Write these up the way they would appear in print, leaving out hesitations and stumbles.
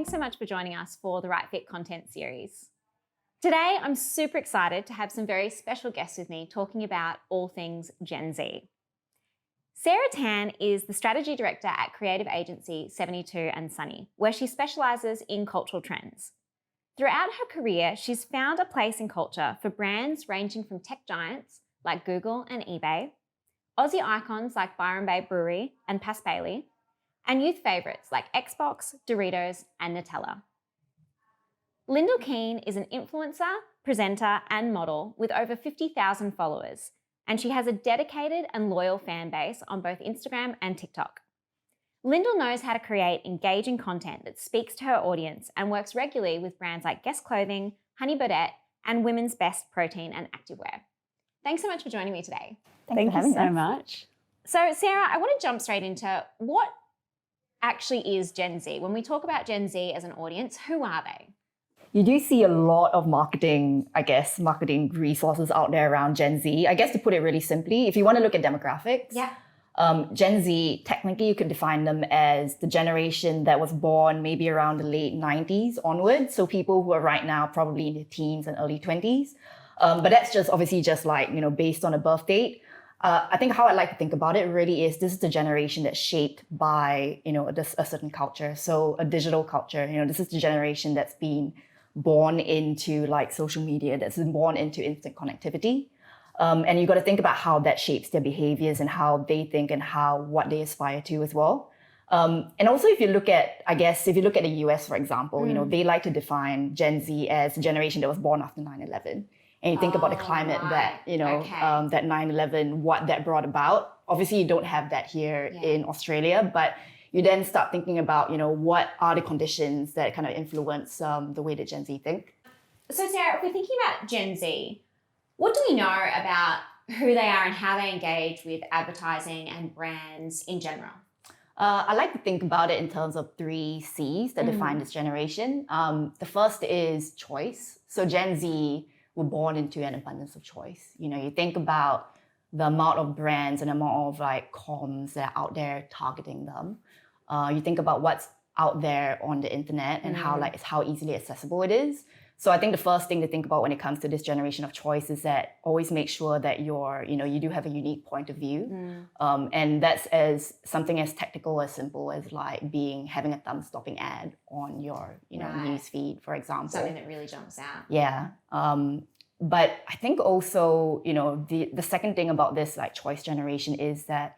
thanks so much for joining us for the Right Fit content series. Today, I'm super excited to have some very special guests with me talking about all things Gen Z. Sarah Tan is the strategy director at creative agency 72 and Sunny, where she specialises in cultural trends. Throughout her career, she's found a place in culture for brands ranging from tech giants like Google and eBay, Aussie icons like Byron Bay Brewery and Pass Bailey, and youth favourites like Xbox, Doritos, and Nutella. Lyndall Keane is an influencer, presenter, and model with over 50,000 followers, and she has a dedicated and loyal fan base on both Instagram and TikTok. Lyndall knows how to create engaging content that speaks to her audience and works regularly with brands like Guess Clothing, Honey Birdette, and Women's Best Protein and Activewear. Thanks so much for joining me today. Thank you so much. So, Sarah, I want to jump straight into what actually is Gen Z. When we talk about Gen Z as an audience, who are they? You do see a lot of marketing resources out there around Gen Z. I guess to put it really simply, if you want to look at demographics, Gen Z, technically you could define them as the generation that was born maybe around the late 90s onwards. So people who are right now probably in their teens and early 20s. But that's just obviously just like, based on a birth date. I think how I like to think about it really is this is the generation that's shaped by, a certain culture. So a digital culture, this is the generation that's been born into like social media, that's been born into instant connectivity. And you got to think about how that shapes their behaviors and how they think and what they aspire to as well. And also if you look at the US, for example, they like to define Gen Z as a generation that was born after 9/11. And you think about the climate that, that 9/11, what that brought about. Obviously, you don't have that here in Australia, but you then start thinking about, what are the conditions that kind of influence the way that Gen Z think. So Sarah, if we're thinking about Gen Z, what do we know about who they are and how they engage with advertising and brands in general? I like to think about it in terms of 3 C's that define this generation. The first is choice. So Gen Z were born into an abundance of choice. You think about the amount of brands and the amount of like comms that are out there targeting them. You think about what's out there on the internet and how easily accessible it is. So I think the first thing to think about when it comes to this generation of choice is that always make sure that you do have a unique point of view. And that's as something as technical as simple as like having a thumb-stopping ad on your news feed, for example. Something that really jumps out. Yeah. But I think also, the second thing about this like choice generation is that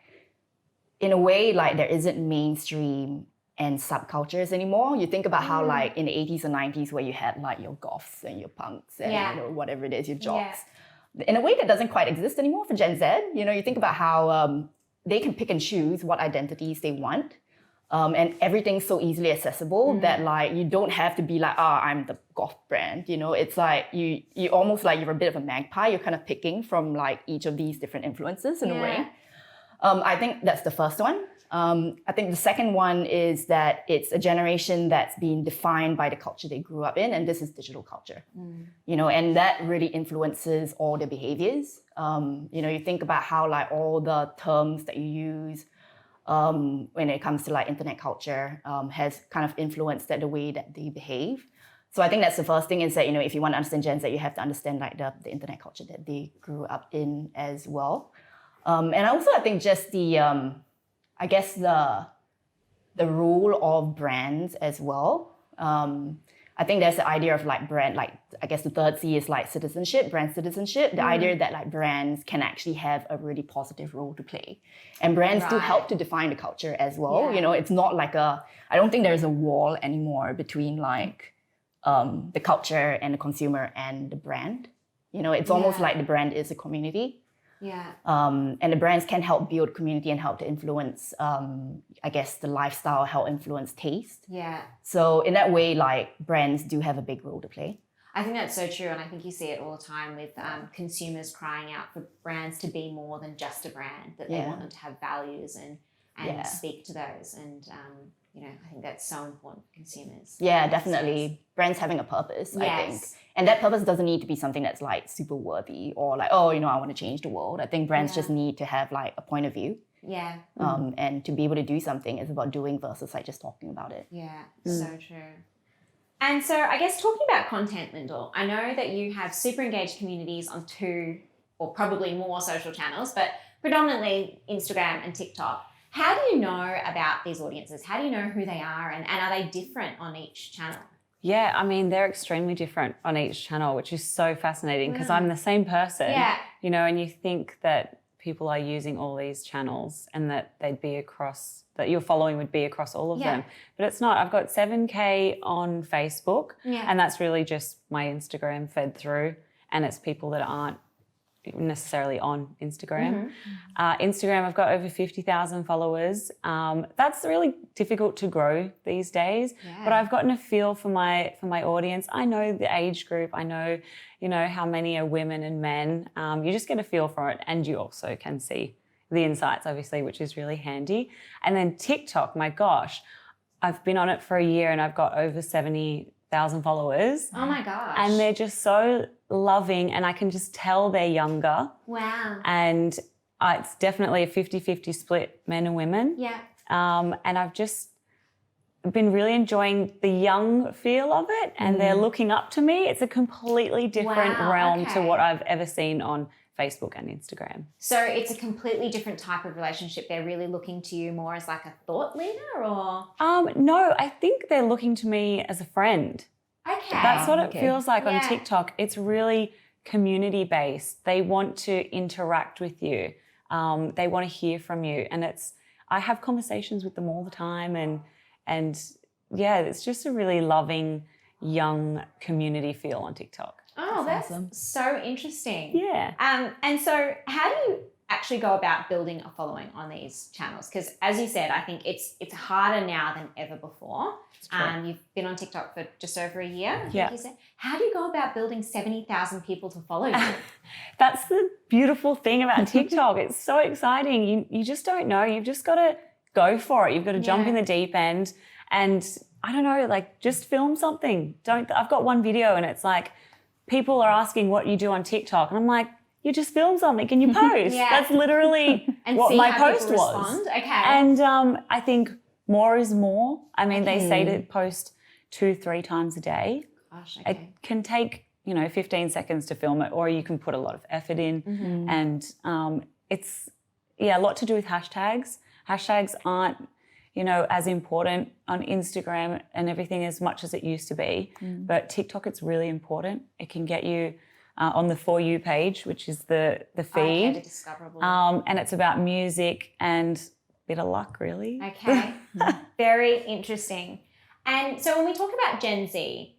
in a way, like there isn't mainstream and subcultures anymore. You think about how like in the 80s and 90s where you had like your goths and your punks and whatever it is, your jocks. In a way that doesn't quite exist anymore for Gen Z. You think about how they can pick and choose what identities they want. And everything's so easily accessible that like you don't have to be like, I'm the goth brand. It's like you almost like you're a bit of a magpie. You're kind of picking from like each of these different influences in a way. I think that's the first one. I think the second one is that it's a generation that's been defined by the culture they grew up in, and this is digital culture. And that really influences all their behaviors. You think about how like all the terms that you use when it comes to like internet culture has kind of influenced the way that they behave. So I think that's the first thing is that, if you want to understand Gen Z, you have to understand like the internet culture that they grew up in as well. And also I think just the role of brands as well. I think there's the idea of like brand, like I guess the third C is like citizenship, brand citizenship. The idea that like brands can actually have a really positive role to play. And brands do help to define the culture as well. It's not like I don't think there's a wall anymore between like the culture and the consumer and the brand. It's almost like the brand is a community. And the brands can help build community and help to influence, the lifestyle, help influence taste. So in that way, like brands do have a big role to play. I think that's so true. And I think you see it all the time with consumers crying out for brands to be more than just a brand, that they want them to have values and speak to those. And, I think that's so important for consumers. Yeah, definitely. Brands having a purpose, I think. And that purpose doesn't need to be something that's like super worthy or like, I want to change the world. I think brands just need to have like a point of view. And to be able to do something is about doing versus like just talking about it. So true. And so I guess talking about content, Lyndall, I know that you have super engaged communities on 2 or probably more social channels, but predominantly Instagram and TikTok. How do you know about these audiences? How do you know who they are and are they different on each channel? Yeah, I mean, they're extremely different on each channel, which is so fascinating because I'm the same person, you know, and you think that people are using all these channels and that they'd be across, that your following would be across all of them. But it's not. I've got 7K on Facebook and that's really just my Instagram fed through, and it's people that aren't necessarily on Instagram. Instagram, I've got over 50,000 followers. That's really difficult to grow these days, but I've gotten a feel for my audience. I know the age group. I know, you know, how many are women and men. You just get a feel for it, and you also can see the insights, obviously, which is really handy. And then TikTok, my gosh, I've been on it for a year and I've got over 70,000 followers. Oh my gosh. And they're just so loving, and I can just tell they're younger. Wow. And it's definitely a 50-50 split, men and women. Yeah. And I've just been really enjoying the young feel of it, and they're looking up to me. It's a completely different realm to what I've ever seen on Facebook and Instagram. So it's a completely different type of relationship. They're really looking to you more as like a thought leader, or? No, I think they're looking to me as a friend. Okay. That's what it feels like on TikTok. It's really community-based. They want to interact with you. They want to hear from you. And I have conversations with them all the time. And yeah, it's just a really loving, young community feel on TikTok. Oh, that's awesome. So interesting. Yeah. And so how do you actually go about building a following on these channels? Because as you said, I think it's harder now than ever before. You've been on TikTok for just over a year, I think you said. How do you go about building 70,000 people to follow you? That's the beautiful thing about TikTok. It's so exciting. You just don't know. You've just got to go for it. You've got to jump in the deep end, and I don't know, like, just film something. I've got one video and it's like, people are asking what you do on TikTok, and I'm like, you just film something and you post. That's literally what my post was. Okay. And I think more is more. I mean, they say to post 2-3 times a day. Gosh, okay. It can take, 15 seconds to film it, or you can put a lot of effort in. And it's, a lot to do with hashtags. Hashtags aren't, as important on Instagram and everything as much as it used to be. But TikTok, it's really important. It can get you on the For You page, which is the feed. The discoverable. And it's about music and a bit of luck, really. Okay. Very interesting. And so when we talk about Gen Z,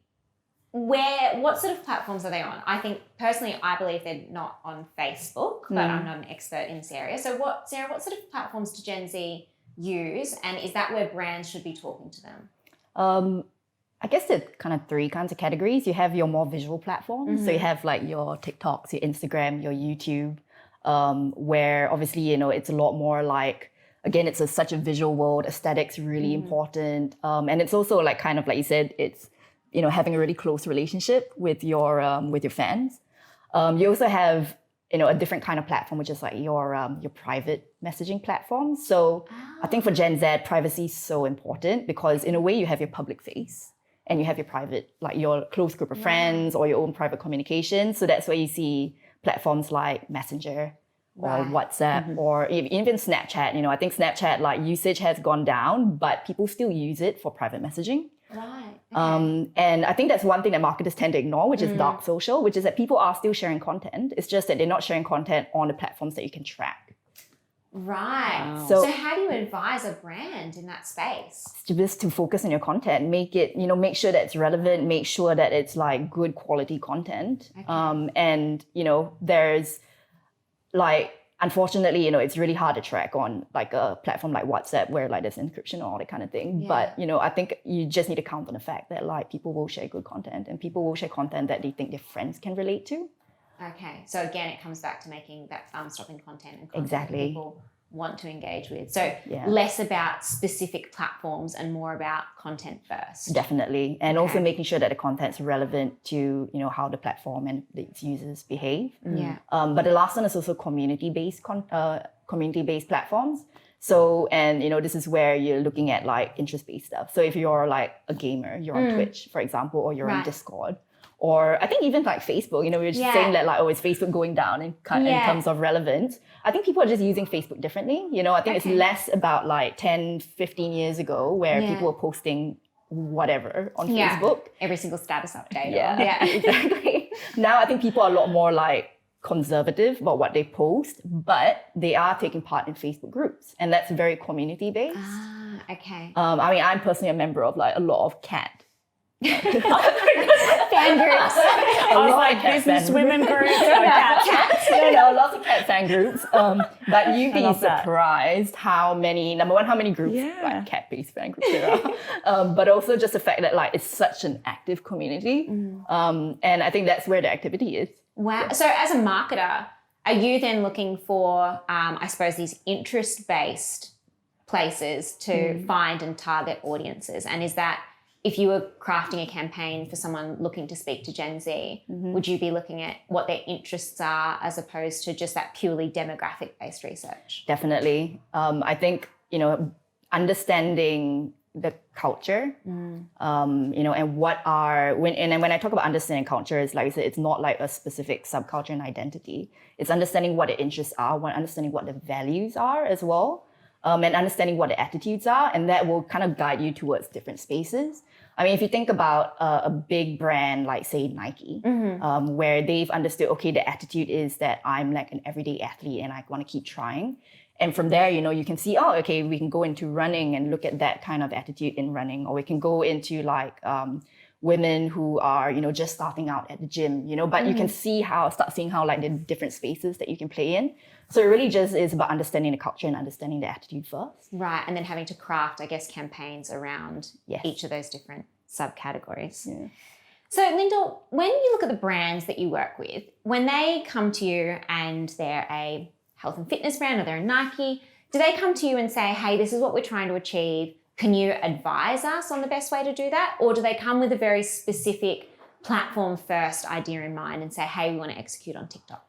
what sort of platforms are they on? I think personally, I believe they're not on Facebook, but I'm not an expert in this area. So Sarah, what sort of platforms do Gen Z use, and is that where brands should be talking to them? I guess there are kind of 3 kinds of categories. You have your more visual platforms. So you have like your TikToks, your Instagram, your YouTube, where obviously, it's a lot more like, again, it's such a visual world. Aesthetics really important. And it's also like kind of like you said, it's, having a really close relationship with your fans. You also have, a different kind of platform, which is like your private messaging platform. So I think for Gen Z, privacy is so important because in a way you have your public face and you have your private, like your close group of friends or your own private communication. So that's where you see platforms like Messenger or WhatsApp or even Snapchat. I think Snapchat like usage has gone down, but people still use it for private messaging. Right. Okay. And I think that's one thing that marketers tend to ignore, which is dark social, which is that people are still sharing content. It's just that they're not sharing content on the platforms that you can track. Right. Wow. So how do you advise a brand in that space? Just to focus on your content, make it, make sure that it's relevant, make sure that it's like good quality content. Okay. And, there's like, unfortunately, it's really hard to track on like a platform like WhatsApp where like there's encryption and all that kind of thing. Yeah. But, I think you just need to count on the fact that like people will share good content and people will share content that they think their friends can relate to. Okay. So again, it comes back to making that thumb-stopping content and content Exactly. that people want to engage with. So Yeah. less about specific platforms and more about content first. Definitely. And Okay. also making sure that the content's relevant to, how the platform and its users behave. Yeah. But the last one is also community-based platforms. So, and this is where you're looking at like interest-based stuff. So if you're like a gamer, you're on Twitch, for example, or you're on Discord, or I think even like Facebook, we were just saying that like, is Facebook going down in terms of relevance? I think people are just using Facebook differently. I think it's less about like 10, 15 years ago where people were posting whatever on Facebook. Every single status update. Yeah, exactly. Now I think people are a lot more like conservative about what they post, but they are taking part in Facebook groups, and that's very community based. Okay. I mean, I'm personally a member of like a lot of cat fan groups. I was like business women groups. Cats. Lots of cat fan groups. But you'd be surprised how many groups, like cat-based fan groups there are. But also just the fact that like it's such an active community. And I think that's where the activity is. Wow. Yeah. So as a marketer, are you then looking for, I suppose, these interest-based places to find and target audiences? And is that, if you were crafting a campaign for someone looking to speak to Gen Z, would you be looking at what their interests are as opposed to just that purely demographic-based research? Definitely. I think, understanding the culture, and when I talk about understanding culture, it's like I said, it's not like a specific subculture and identity. It's understanding what the interests are, understanding what the values are as well, and understanding what the attitudes are, and that will kind of guide you towards different spaces. I mean, if you think about a big brand like, say, Nike, where they've understood, okay, the attitude is that I'm like an everyday athlete and I want to keep trying. And from there, you can see, okay, we can go into running and look at that kind of attitude in running, or we can go into like women who are, just starting out at the gym, but you can start seeing how like the different spaces that you can play in. So it really just is about understanding the culture and understanding the attitude first. Right, and then having to craft, I guess, campaigns around each of those different subcategories. Yeah. So Lyndall, when you look at the brands that you work with, when they come to you and they're a health and fitness brand or they're a Nike, do they come to you and say, hey, this is what we're trying to achieve, can you advise us on the best way to do that? Or do they come with a very specific platform first idea in mind and say, hey, we want to execute on TikTok?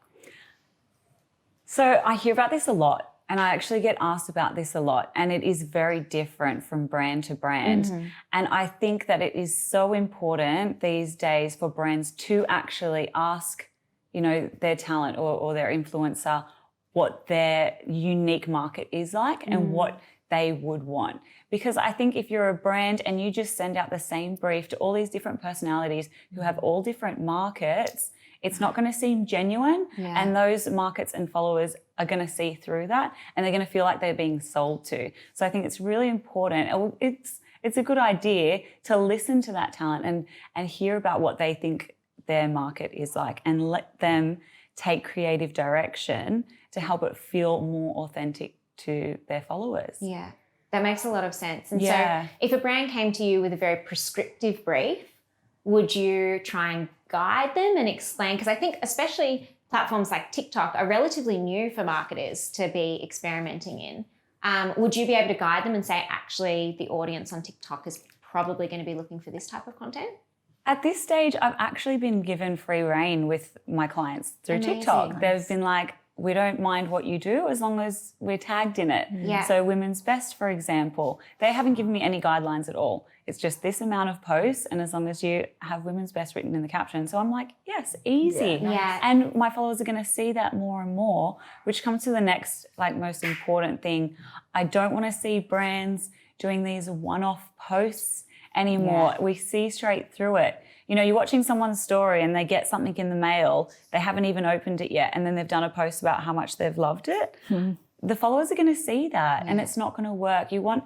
So I hear about this a lot, and I actually get asked about this a lot, and it is very different from brand to brand. And I think that it is so important these days for brands to actually ask, their talent or their influencer what their unique market is like and what they would want. Because I think if you're a brand and you just send out the same brief to all these different personalities who have all different markets, it's not going to seem genuine, and those markets and followers are going to see through that, and they're going to feel like they're being sold to. So I think it's really important. It's a good idea to listen to that talent and hear about what they think their market is like, and let them take creative direction to help it feel more authentic to their followers. Yeah, that makes a lot of sense. And so if a brand came to you with a very prescriptive brief, would you try and guide them and explain? Because I think especially platforms like TikTok are relatively new for marketers to be experimenting in. Would you be able to guide them and say, actually, the audience on TikTok is probably going to be looking for this type of content? At this stage, I've actually been given free rein with my clients through TikTok. They've been like, we don't mind what you do as long as we're tagged in it. Yeah. So Women's Best, for example, they haven't given me any guidelines at all. It's just this amount of posts, and as long as you have Women's Best written in the caption. So I'm like, yes, easy. Yeah. And my followers are going to see that more and more, which comes to the next most important thing. I don't want to see brands doing these one-off posts anymore. We see straight through it. You're watching someone's story and they get something in the mail, they haven't even opened it yet, and then they've done a post about how much they've loved it. The followers are going to see that, and it's not going to work. You want,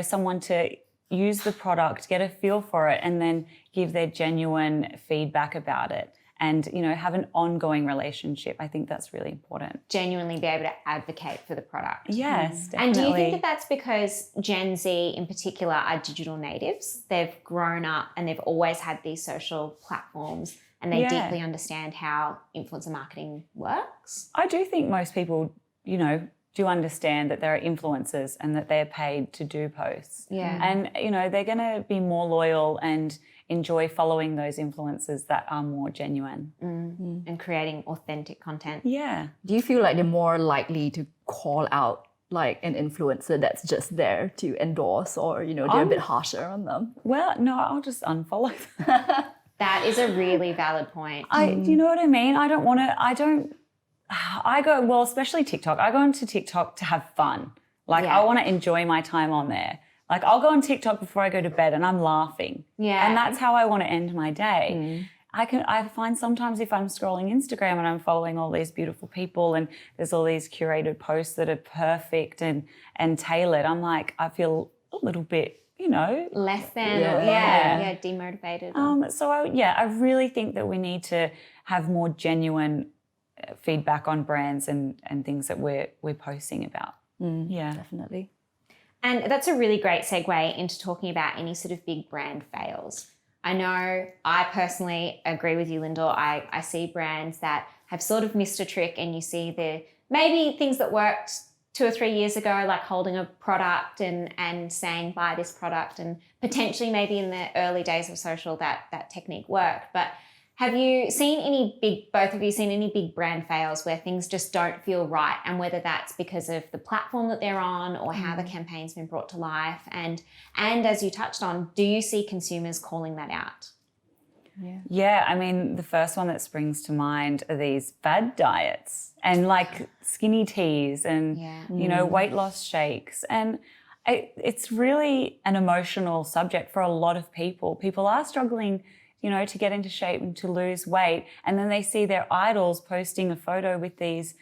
someone to use the product, get a feel for it, and then give their genuine feedback about it. And, have an ongoing relationship. I think that's really important. Genuinely be able to advocate for the product. Yes, definitely. And do you think that that's because Gen Z in particular are digital natives? They've grown up and they've always had these social platforms, and they deeply understand how influencer marketing works? I do think most people, do understand that there are influencers and that they're paid to do posts. Yeah. And, they're going to be more loyal and enjoy following those influencers that are more genuine. And creating authentic content. Yeah. Do you feel like they're more likely to call out like an influencer that's just there to endorse, or they're a bit harsher on them? Well, no, I'll just unfollow them. That is a really valid point. Do you know what I mean? Especially TikTok. I go into TikTok to have fun. Like, I want to enjoy my time on there. Like, I'll go on TikTok before I go to bed and I'm laughing. Yeah. And that's how I want to end my day. I find sometimes if I'm scrolling Instagram and I'm following all these beautiful people and there's all these curated posts that are perfect and tailored, I'm like, I feel a little bit, less than, demotivated. I really think that we need to have more genuine feedback on brands and things that we're posting about. Yeah, definitely. And that's a really great segue into talking about any sort of big brand fails. I know I personally agree with you, Lyndall. I see brands that have sort of missed a trick, and you see maybe things that worked 2 or 3 years ago, like holding a product and saying buy this product, and potentially maybe in the early days of social that technique worked. But have you seen both of you seen any big brand fails where things just don't feel right, and whether that's because of the platform that they're on or how the campaign's been brought to life? And as you touched on, do you see consumers calling that out? Yeah, I mean, the first one that springs to mind are these fad diets and like skinny teas and, weight loss shakes. And it's really an emotional subject for a lot of people. People are struggling, to get into shape and to lose weight. And then they see their idols posting a photo with these,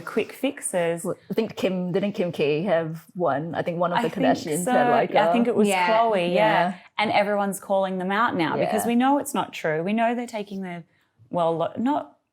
quick fixes. Well, I think didn't Kim K have one? I think one of the Kardashians had like I think it was Chloe, yeah. And everyone's calling them out now because we know it's not true. We know they're taking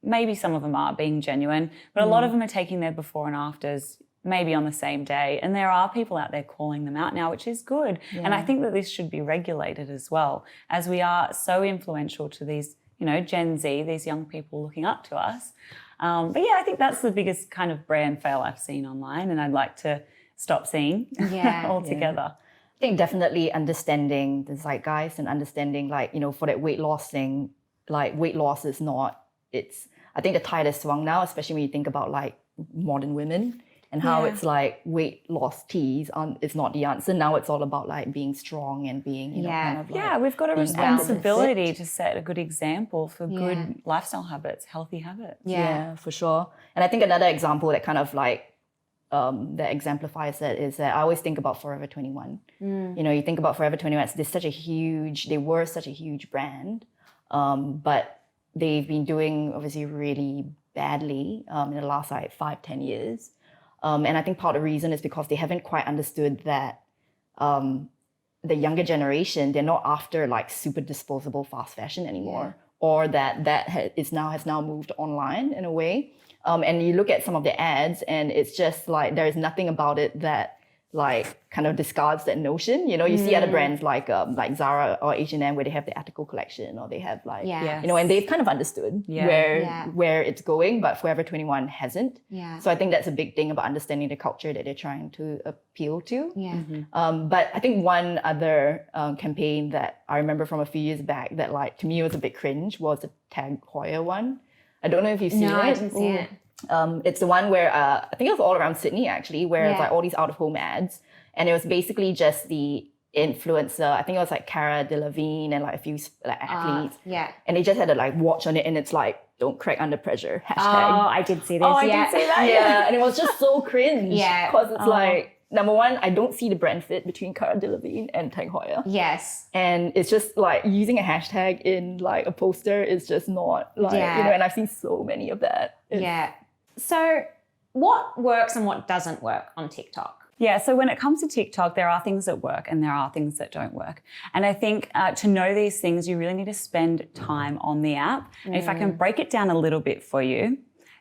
maybe some of them are being genuine, but a lot of them are taking their before and afters maybe on the same day. And there are people out there calling them out now, which is good. Yeah. And I think that this should be regulated as well, as we are so influential to these, Gen Z, these young people looking up to us. I think that's the biggest kind of brand fail I've seen online, and I'd like to stop seeing altogether. I think definitely understanding the zeitgeist and understanding, like, for that weight loss thing, like weight loss is not, I think the tide has swung now, especially when you think about like modern women and how it's like weight loss teas is not the answer. Now it's all about like being strong and being, kind of like... we've got a responsibility to set a good example for good lifestyle habits, healthy habits. Yeah, for sure. And I think another example that kind of like, that exemplifies that is that I always think about Forever 21. You think about Forever 21, they were such a huge brand, but they've been doing obviously really badly in the last like 5-10 years. And I think part of the reason is because they haven't quite understood that the younger generation, they're not after like super disposable fast fashion anymore, or that has now moved online in a way. And you look at some of the ads and it's just like, there's nothing about it that like kind of discards that notion. You see other brands like Zara or H&M where they have the ethical collection, or they have like, and they've kind of understood where it's going, but Forever 21 hasn't. So I think that's a big thing about understanding the culture that they're trying to appeal to. But I think one other campaign that I remember from a few years back that like to me was a bit cringe was the Tag Heuer one. I don't know if you've seen it. No, I didn't see it. It's the one where I think it was all around Sydney actually, where it's like all these out-of-home ads, and it was basically just the influencer. I think it was like Cara Delevingne and like a few like athletes. And they just had a like watch on it, and it's like, "Don't crack under pressure." #. Oh, I did see this. I did see that. Yeah, and it was just so cringe. Because it's like, number one, I don't see the brand fit between Cara Delevingne and Tag Heuer. Yes. And it's just like using a hashtag in like a poster is just not like, and I've seen so many of that. So what works and what doesn't work on TikTok? Yeah, so when it comes to TikTok, there are things that work and there are things that don't work. And I think to know these things, you really need to spend time on the app. And if I can break it down a little bit for you,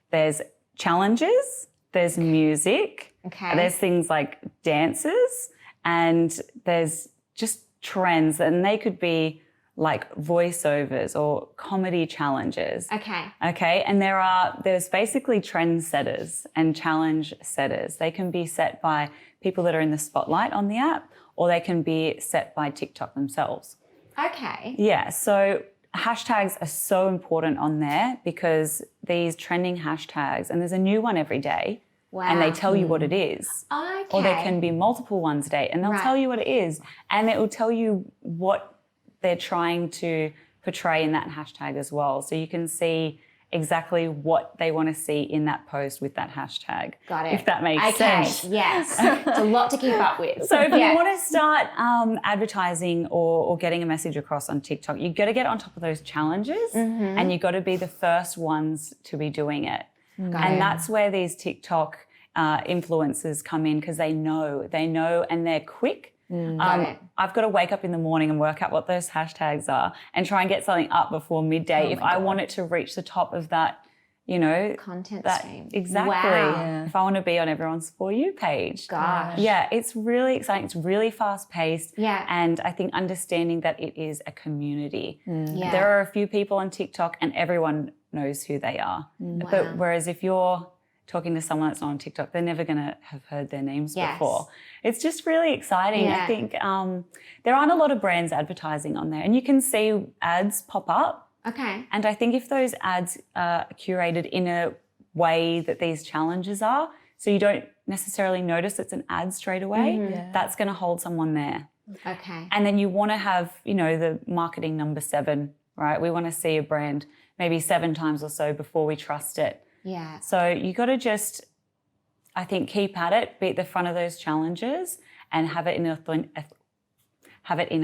there's challenges, there's music, there's things like dances, and there's just trends, and they could be like voiceovers or comedy challenges. Okay. And there's basically trend setters and challenge setters. They can be set by people that are in the spotlight on the app, or they can be set by TikTok themselves. Yeah. So hashtags are so important on there because these trending hashtags, and there's a new one every day, Wow. and they tell you what it is. Okay. Or there can be multiple ones a day and they'll tell you what it is, and it will tell you what they're trying to portray in that hashtag as well. So you can see exactly what they want to see in that post with that hashtag. Got it. If that makes sense. Yes. It's a lot to keep up with. So if you want to start advertising or getting a message across on TikTok, you've got to get on top of those challenges and you've got to be the first ones to be doing it. That's where these TikTok influencers come in, because they know and they're quick. I've got to wake up in the morning and work out what those hashtags are and try and get something up before midday if I want it to reach the top of that, content stream. Exactly. Wow. Yeah. If I want to be on everyone's For You page. Gosh. Yeah, it's really exciting. It's really fast paced. Yeah. And I think understanding that it is a community. Yeah. There are a few people on TikTok and everyone knows who they are. Wow. But whereas if you're talking to someone that's not on TikTok, they're never going to have heard their names before. It's just really exciting. Yeah. I think there aren't a lot of brands advertising on there, and you can see ads pop up. Okay. And I think if those ads are curated in a way that these challenges are, so you don't necessarily notice it's an ad straight away, that's going to hold someone there. Okay. And then you want to have, the marketing number 7, right? We want to see a brand maybe 7 times or so before we trust it. Yeah. So you got to just, I think, keep at it, be at the front of those challenges and have it in an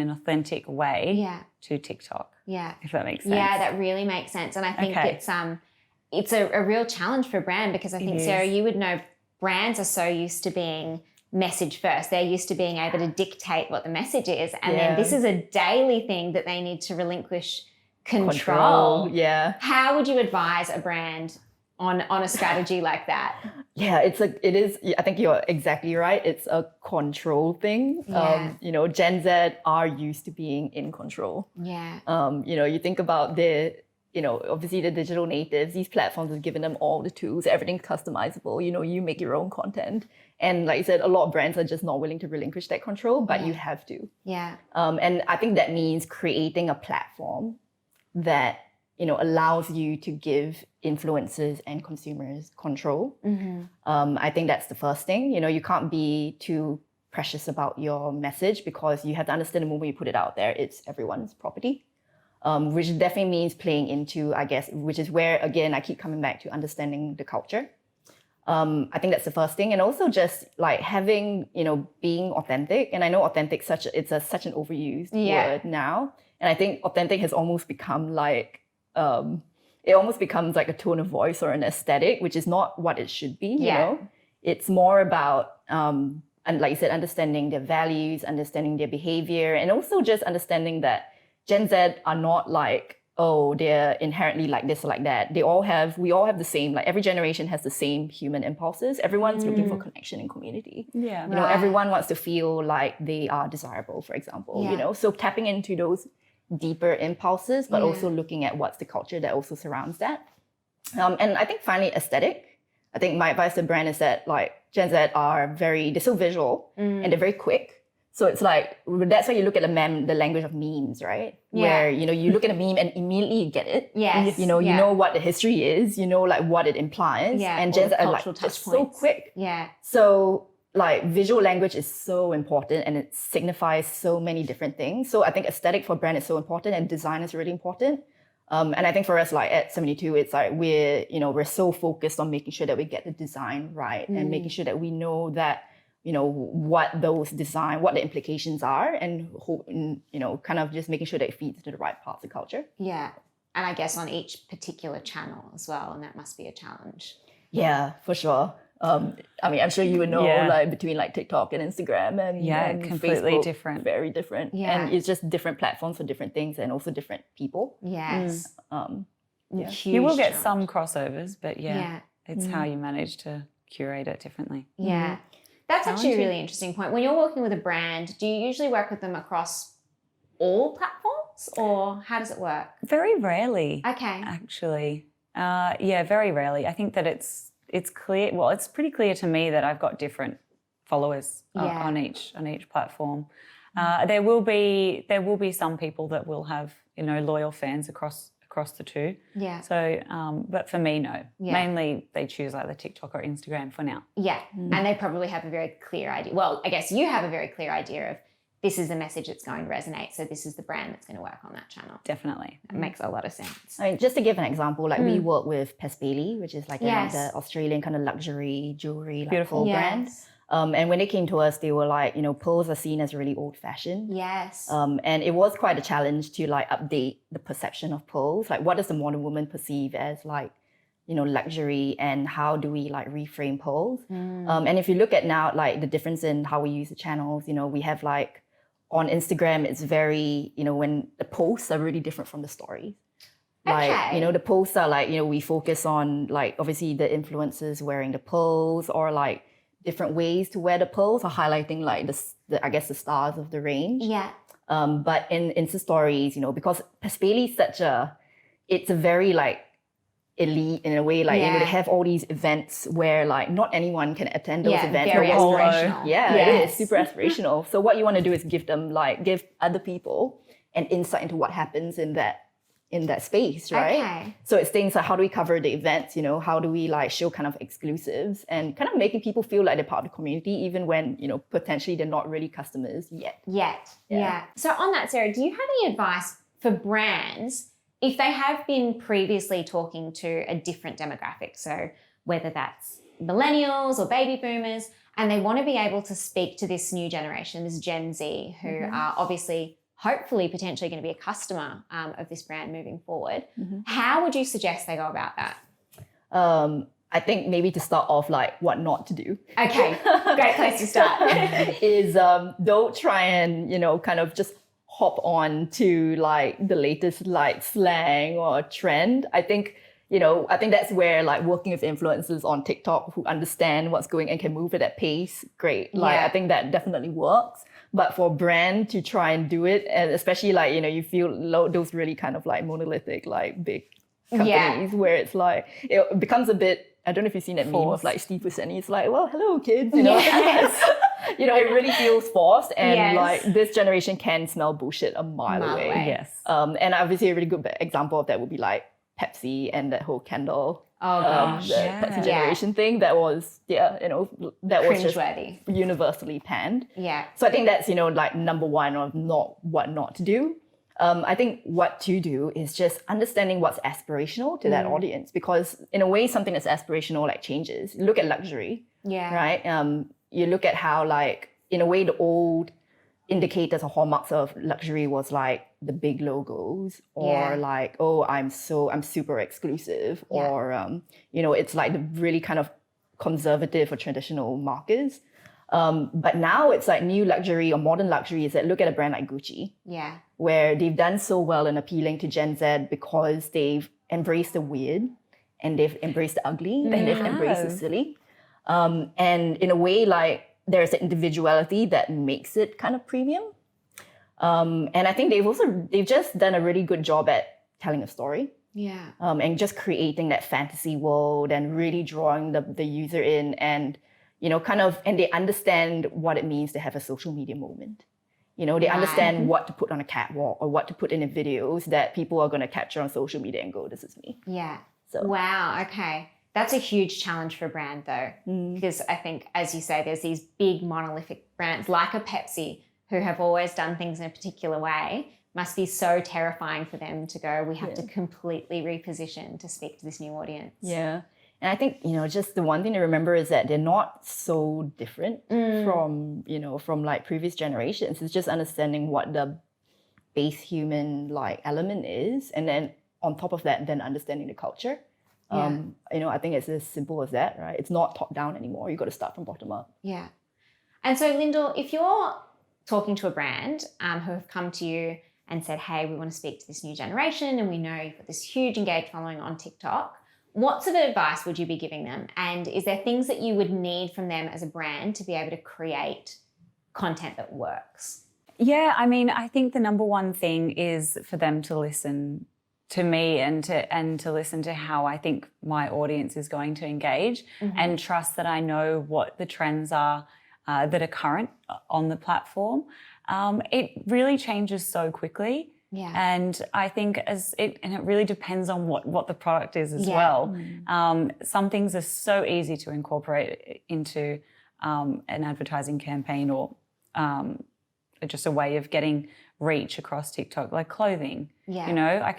authentic way to TikTok. Yeah. If that makes sense. Yeah, that really makes sense. And I think it's a real challenge for a brand, because I think, Sarah, you would know brands are so used to being message first. They're used to being able to dictate what the message is. And then this is a daily thing that they need to relinquish control. Yeah. How would you advise a brand on a strategy like that? Yeah, it is. I think you're exactly right. It's a control thing. Yeah. Gen Z are used to being in control. Yeah. You think about obviously the digital natives, these platforms have given them all the tools, everything's customizable. You make your own content. And like I said, a lot of brands are just not willing to relinquish that control, but you have to. Yeah. And I think that means creating a platform that allows you to give influencers and consumers control. I think that's the first thing. You can't be too precious about your message, because you have to understand the moment you put it out there, it's everyone's property. Which definitely means playing into, I guess, which is where, again, I keep coming back to understanding the culture. I think that's the first thing. And also just like having, being authentic. And I know authentic, such an overused word now. And I think authentic has almost become like, it almost becomes like a tone of voice or an aesthetic, which is not what it should be, you know? It's more about, and like you said, understanding their values, understanding their behavior, and also just understanding that Gen Z are not like, oh, they're inherently like this or like that. We all have the same, like every generation has the same human impulses. Everyone's looking for connection and community. Yeah. Everyone wants to feel like they are desirable, for example, so tapping into those deeper impulses, but also looking at what's the culture that also surrounds that. And I think finally aesthetic. I think my advice to brand is that like Gen Z they're so visual and they're very quick. So it's like, that's why you look at the language of memes, right? Where, you look at a meme and immediately you get it. Yes. You know what the history is, like what it implies. Yeah. And Gen Z are like just so quick. Yeah. So like visual language is so important and it signifies so many different things. So I think aesthetic for brand is so important and design is really important. And I think for us, like at 72, it's like we're so focused on making sure that we get the design right and making sure that we know that, what the implications are and, kind of just making sure that it feeds into the right parts of culture. Yeah. And I guess on each particular channel as well. And that must be a challenge. Yeah, for sure. I'm sure you would know, like between like TikTok and Instagram and completely Facebook, different. Very different. Yeah. And it's just different platforms for different things and also different people. Yes. Huge You will get challenge. some crossovers, but it's how you manage to curate it differently. Yeah. That's actually a really interesting point. When you're working with a brand, do you usually work with them across all platforms, or how does it work? Very rarely. Okay. Actually. Very rarely. I think that it's clear. Well, it's pretty clear to me that I've got different followers on each platform. There will be some people that will have loyal fans across across the two. Yeah. So, but for me, no. Yeah. Mainly they choose like the TikTok or Instagram for now. Yeah. And they probably have a very clear idea. Well, I guess you have a very clear idea of this is the message that's going to resonate. So this is the brand that's going to work on that channel. Definitely. That makes a lot of sense. I mean, just to give an example, like we work with Bailey, which is like Yes. the Australian kind of luxury jewelry, like Beautiful. brand. Yes. And when they came to us, they were like, pearls are seen as really old fashioned. Yes. And it was quite a challenge to like update the perception of pearls. Like, what does the modern woman perceive as like, luxury, and how do we like reframe pearls? And if you look at now, like the difference in how we use the channels, we have like on Instagram, it's very, when the posts are really different from the stories. Like, Okay. the posts are like, we focus on like obviously the influencers wearing the pearls, or like different ways to wear the pearls, or highlighting like the I guess the stars of the range. Yeah. But in Insta stories, because Bailey is it's a very like elite in a way, like they have all these events where like not anyone can attend those events. Very But aspirational. yeah, Yes. it is super aspirational. So what you want to do is give other people an insight into what happens in that space, right? Okay. So it's things like, how do we cover the events? How do we like show kind of exclusives and kind of making people feel like they're part of the community, even when potentially they're not really customers yet. Yeah. So on that, Sarah, do you have any advice for brands if they have been previously talking to a different demographic? So whether that's millennials or baby boomers, and they want to be able to speak to this new generation, this Gen Z, who are obviously hopefully potentially going to be a customer of this brand moving forward. How would you suggest they go about that? I think maybe to start off, like what not to do. Okay, great place to start. Is don't try and kind of just hop on to like the latest like slang or trend. I think that's where like working with influencers on TikTok who understand what's going and can move at that pace, great. Like I think that definitely works. But for brand to try and do it, and especially like, you feel those really kind of like monolithic, like big companies where it's like, it becomes a bit, I don't know if you've seen that meme of like Steve Buscemi. It's like, well, hello kids, Yes. it really feels forced, and Yes. like this generation can smell bullshit a mile away. Yes. And obviously a really good example of that would be like Pepsi and that whole Candle. Oh gosh. The Pepsi generation thing that was, that was just Cringeworthy. universally panned. Yeah. So I think that's, like number one of what not to do. I think what to do is just understanding what's aspirational to that audience, because in a way, something that's aspirational like changes. Look at luxury, right? You look at how like, in a way, the old indicators or hallmarks of luxury was like the big logos, or like, oh, I'm super exclusive, or it's like the really kind of conservative or traditional markers. But now it's like new luxury or modern luxury is that look at a brand like Gucci, where they've done so well in appealing to Gen Z because they've embraced the weird, and they've embraced the ugly, and they've embraced the silly. And in a way, like there's an individuality that makes it kind of premium. And I think they've just done a really good job at telling a story. Yeah. And just creating that fantasy world and really drawing the user in, and and they understand what it means to have a social media moment. They understand what to put on a catwalk or what to put in the videos that people are going to capture on social media and go, this is me. Yeah. So. Wow. Okay. That's a huge challenge for a brand though, because I think, as you say, there's these big monolithic brands like a Pepsi who have always done things in a particular way. Must be so terrifying for them to go, we have to completely reposition to speak to this new audience. Yeah. And I think, just the one thing to remember is that they're not so different from like previous generations. It's just understanding what the base human like element is. And then on top of that, then understanding the culture. I think it's as simple as that, right? It's not top down anymore. You've got to start from bottom up. Yeah. And so, Lyndall, if you're talking to a brand who have come to you and said, hey, we want to speak to this new generation, and we know you've got this huge engaged following on TikTok, what sort of advice would you be giving them? And is there things that you would need from them as a brand to be able to create content that works? Yeah, I mean, I think the number one thing is for them to listen to me and to listen to how I think my audience is going to engage, and trust that I know what the trends are that are current on the platform. It really changes so quickly. Yeah. And I think it really depends on what the product is as well. Some things are so easy to incorporate into an advertising campaign or just a way of getting reach across TikTok, like clothing. Yeah. You know, I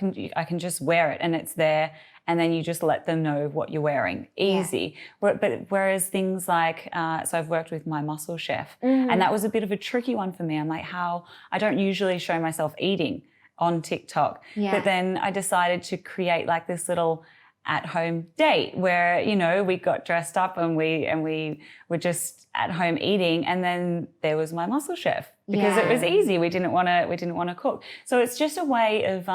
can just wear it and it's there, and then you just let them know what you're wearing. Easy. But whereas things like, so I've worked with my muscle chef, and that was a bit of a tricky one for me. I'm like, I don't usually show myself eating on TikTok. Yeah. But then I decided to create like this little at-home date where, you know, we got dressed up and we were just at home eating, and then there was my muscle chef because it was easy. We didn't want to cook. So it's just a way of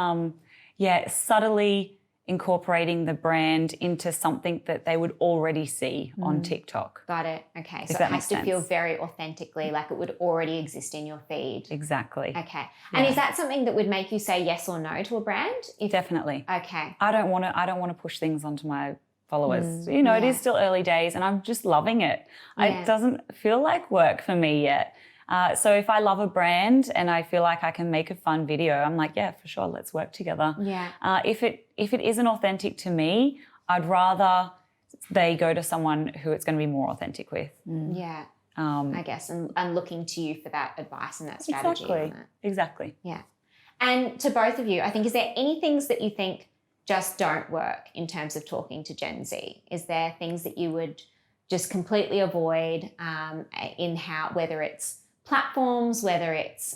subtly incorporating the brand into something that they would already see on TikTok. Got it. Okay. So it has to feel very authentically like it would already exist in your feed. Exactly. Okay. And is that something that would make you say yes or no to a brand? Definitely. Okay. I don't want to push things onto my followers. You know, it is still early days and I'm just loving it. It doesn't feel like work for me yet. So if I love a brand and I feel like I can make a fun video, I'm like, yeah, for sure, let's work together. Yeah. If it isn't authentic to me, I'd rather they go to someone who it's going to be more authentic with. Yeah. I guess, and looking to you for that advice and that strategy. Exactly. Yeah. And to both of you, I think, is there any things that you think just don't work in terms of talking to Gen Z? Is there things that you would just completely avoid in whether it's platforms, whether it's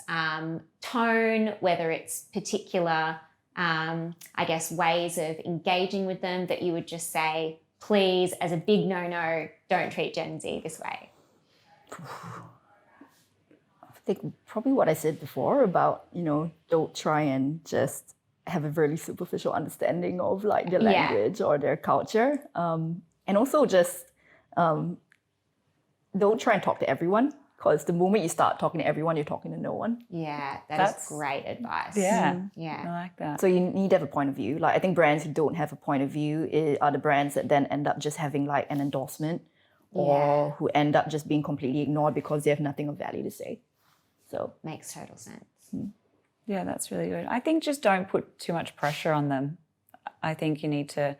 tone, whether it's particular, I guess, ways of engaging with them that you would just say, please, as a big no-no, don't treat Gen Z this way? I think probably what I said before about, you know, don't try and just have a really superficial understanding of like their language or their culture. And also just don't try and talk to everyone. Because the moment you start talking to everyone, you're talking to no one. Yeah, that's great advice. Yeah, yeah, I like that. So you need to have a point of view. Like I think brands who don't have a point of view are the brands that then end up just having like an endorsement, or who end up just being completely ignored because they have nothing of value to say. So makes total sense. Yeah, that's really good. I think just don't put too much pressure on them. I think you need to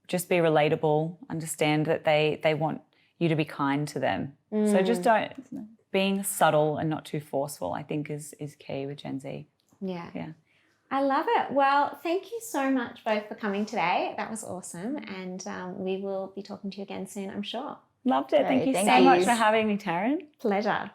just be relatable, understand that they want you to be kind to them. So just being subtle and not too forceful, I think is key with Gen Z. Yeah. Yeah. I love it. Well, thank you so much both for coming today. That was awesome. And we will be talking to you again soon, I'm sure. Loved it. Great. Thank you so much for having me, Taryn. Pleasure.